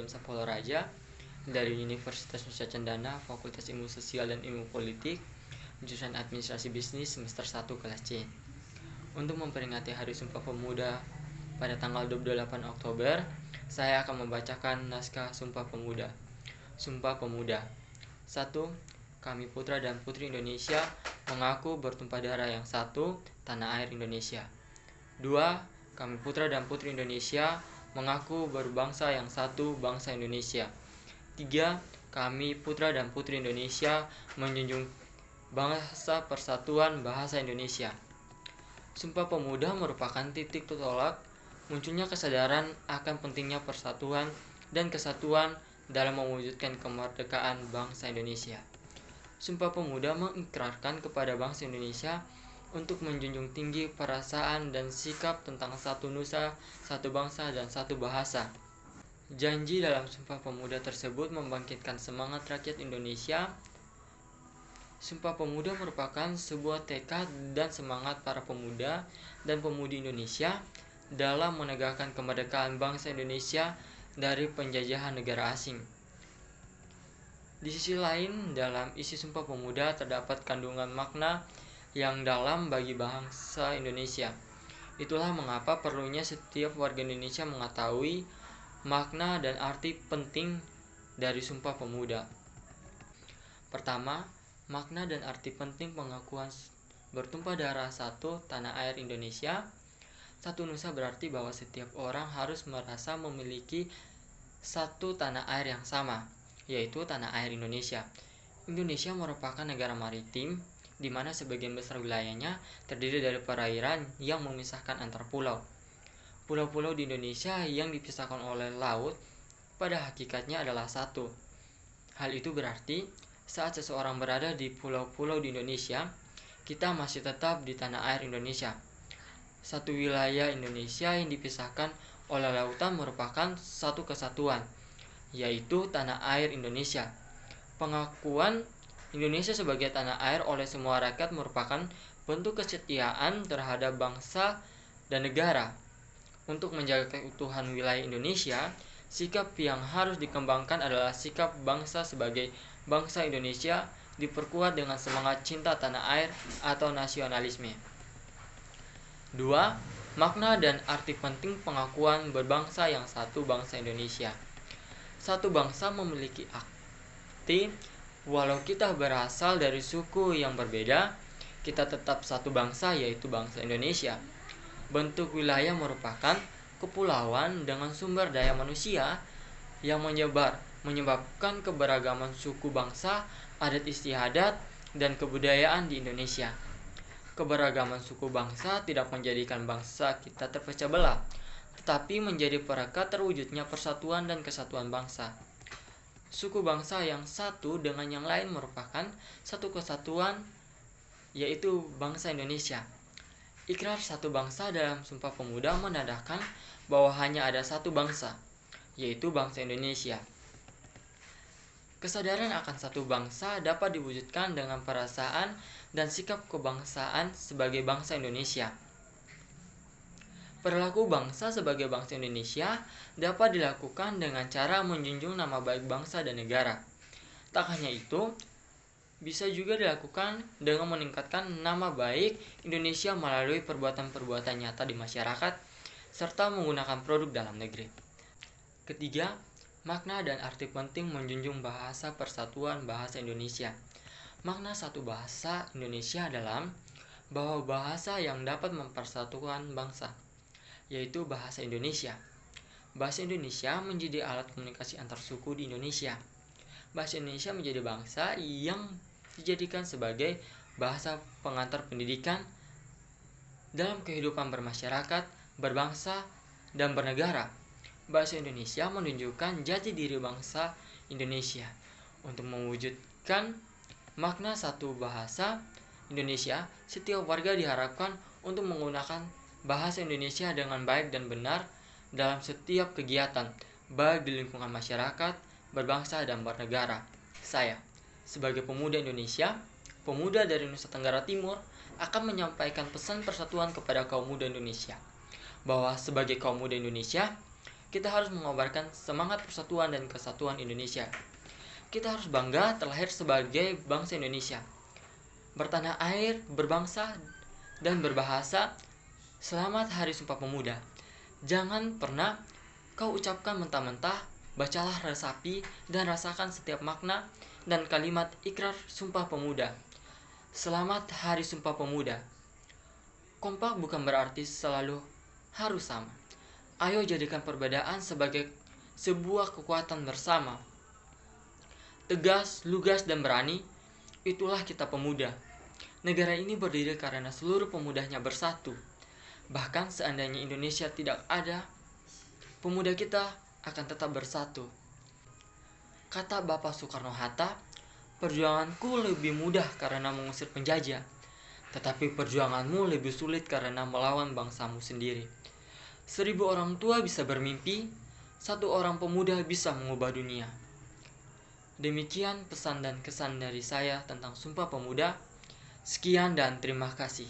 William Sapolo Raja dari Universitas Nusa Cendana, Fakultas Ilmu Sosial dan Ilmu Politik, jurusan Administrasi Bisnis semester 1 kelas C. Untuk memperingati Hari Sumpah Pemuda pada tanggal 28 Oktober, saya akan membacakan naskah Sumpah Pemuda. Sumpah Pemuda. 1. Kami putra dan putri Indonesia mengaku bertumpah darah yang satu, tanah air Indonesia. 2. Kami putra dan putri Indonesia mengaku berbangsa yang satu, bangsa Indonesia. 3. Kami putra dan putri Indonesia menjunjung bangsa persatuan bahasa Indonesia. Sumpah Pemuda merupakan titik tolak munculnya kesadaran akan pentingnya persatuan dan kesatuan dalam mewujudkan kemerdekaan bangsa Indonesia. Sumpah Pemuda mengikrarkan kepada bangsa Indonesia untuk menjunjung tinggi perasaan dan sikap tentang satu nusa, satu bangsa, dan satu bahasa. Janji dalam Sumpah Pemuda tersebut membangkitkan semangat rakyat Indonesia. Sumpah Pemuda merupakan sebuah tekad dan semangat para pemuda dan pemudi Indonesia dalam menegakkan kemerdekaan bangsa Indonesia dari penjajahan negara asing. Di sisi lain, dalam isi Sumpah Pemuda terdapat kandungan makna yang dalam bagi bangsa Indonesia. Itulah mengapa perlunya setiap warga Indonesia mengetahui makna dan arti penting dari Sumpah Pemuda. Pertama, makna dan arti penting pengakuan bertumpah darah satu tanah air Indonesia. Satu nusa berarti bahwa setiap orang harus merasa memiliki satu tanah air yang sama, yaitu tanah air Indonesia. Indonesia merupakan negara maritim, di mana sebagian besar wilayahnya terdiri dari perairan yang memisahkan antar pulau. Pulau-pulau di Indonesia yang dipisahkan oleh laut pada hakikatnya adalah satu. Hal itu berarti saat seseorang berada di pulau-pulau di Indonesia, kita masih tetap di tanah air Indonesia. Satu wilayah Indonesia yang dipisahkan oleh lautan merupakan satu kesatuan, yaitu tanah air Indonesia. Pengakuan Indonesia sebagai tanah air oleh semua rakyat merupakan bentuk kesetiaan terhadap bangsa dan negara. Untuk menjaga keutuhan wilayah Indonesia, sikap yang harus dikembangkan adalah sikap bangsa sebagai bangsa Indonesia diperkuat dengan semangat cinta tanah air atau nasionalisme. 2. Makna dan arti penting pengakuan berbangsa yang satu, bangsa Indonesia. Satu bangsa memiliki arti walau kita berasal dari suku yang berbeda, kita tetap satu bangsa, yaitu bangsa Indonesia. Bentuk wilayah merupakan kepulauan dengan sumber daya manusia yang menyebabkan keberagaman suku bangsa, adat istiadat, dan kebudayaan di Indonesia. Keberagaman suku bangsa tidak menjadikan bangsa kita terpecah belah, tetapi menjadi perekat terwujudnya persatuan dan kesatuan bangsa. Suku bangsa yang satu dengan yang lain merupakan satu kesatuan, yaitu bangsa Indonesia. Ikrar satu bangsa dalam Sumpah Pemuda menandakan bahwa hanya ada satu bangsa, yaitu bangsa Indonesia. Kesadaran akan satu bangsa dapat diwujudkan dengan perasaan dan sikap kebangsaan sebagai bangsa Indonesia. Perilaku bangsa sebagai bangsa Indonesia dapat dilakukan dengan cara menjunjung nama baik bangsa dan negara. Tak hanya itu, bisa juga dilakukan dengan meningkatkan nama baik Indonesia melalui perbuatan-perbuatan nyata di masyarakat, serta menggunakan produk dalam negeri. Ketiga, makna dan arti penting menjunjung bahasa persatuan bahasa Indonesia. Makna satu bahasa Indonesia adalah bahwa bahasa yang dapat mempersatukan bangsa, yaitu bahasa Indonesia. Bahasa Indonesia menjadi alat komunikasi antar suku di Indonesia. Bahasa Indonesia menjadi bahasa yang dijadikan sebagai bahasa pengantar pendidikan dalam kehidupan bermasyarakat, berbangsa, dan bernegara. Bahasa Indonesia menunjukkan jati diri bangsa Indonesia. Untuk mewujudkan makna satu bahasa Indonesia, setiap warga diharapkan untuk menggunakan bahasa Indonesia dengan baik dan benar dalam setiap kegiatan, baik di lingkungan masyarakat, berbangsa, dan bernegara. Saya, sebagai pemuda Indonesia, pemuda dari Nusa Tenggara Timur, akan menyampaikan pesan persatuan kepada kaum muda Indonesia, bahwa sebagai kaum muda Indonesia, kita harus mengobarkan semangat persatuan dan kesatuan Indonesia. Kita harus bangga terlahir sebagai bangsa Indonesia, bertanah air, berbangsa, dan berbahasa. Selamat Hari Sumpah Pemuda. Jangan pernah kau ucapkan mentah-mentah, bacalah resapi dan rasakan setiap makna dan kalimat ikrar Sumpah Pemuda. Selamat Hari Sumpah Pemuda. Kompak bukan berarti selalu harus sama. Ayo jadikan perbedaan sebagai sebuah kekuatan bersama. Tegas, lugas, dan berani, itulah kita pemuda. Negara ini berdiri karena seluruh pemudanya bersatu. Bahkan seandainya Indonesia tidak ada, pemuda kita akan tetap bersatu. Kata Bapak Soekarno-Hatta, perjuanganku lebih mudah karena mengusir penjajah, tetapi perjuanganmu lebih sulit karena melawan bangsamu sendiri. 1000 orang tua bisa bermimpi, 1 orang pemuda bisa mengubah dunia. Demikian pesan dan kesan dari saya tentang Sumpah Pemuda. Sekian dan terima kasih.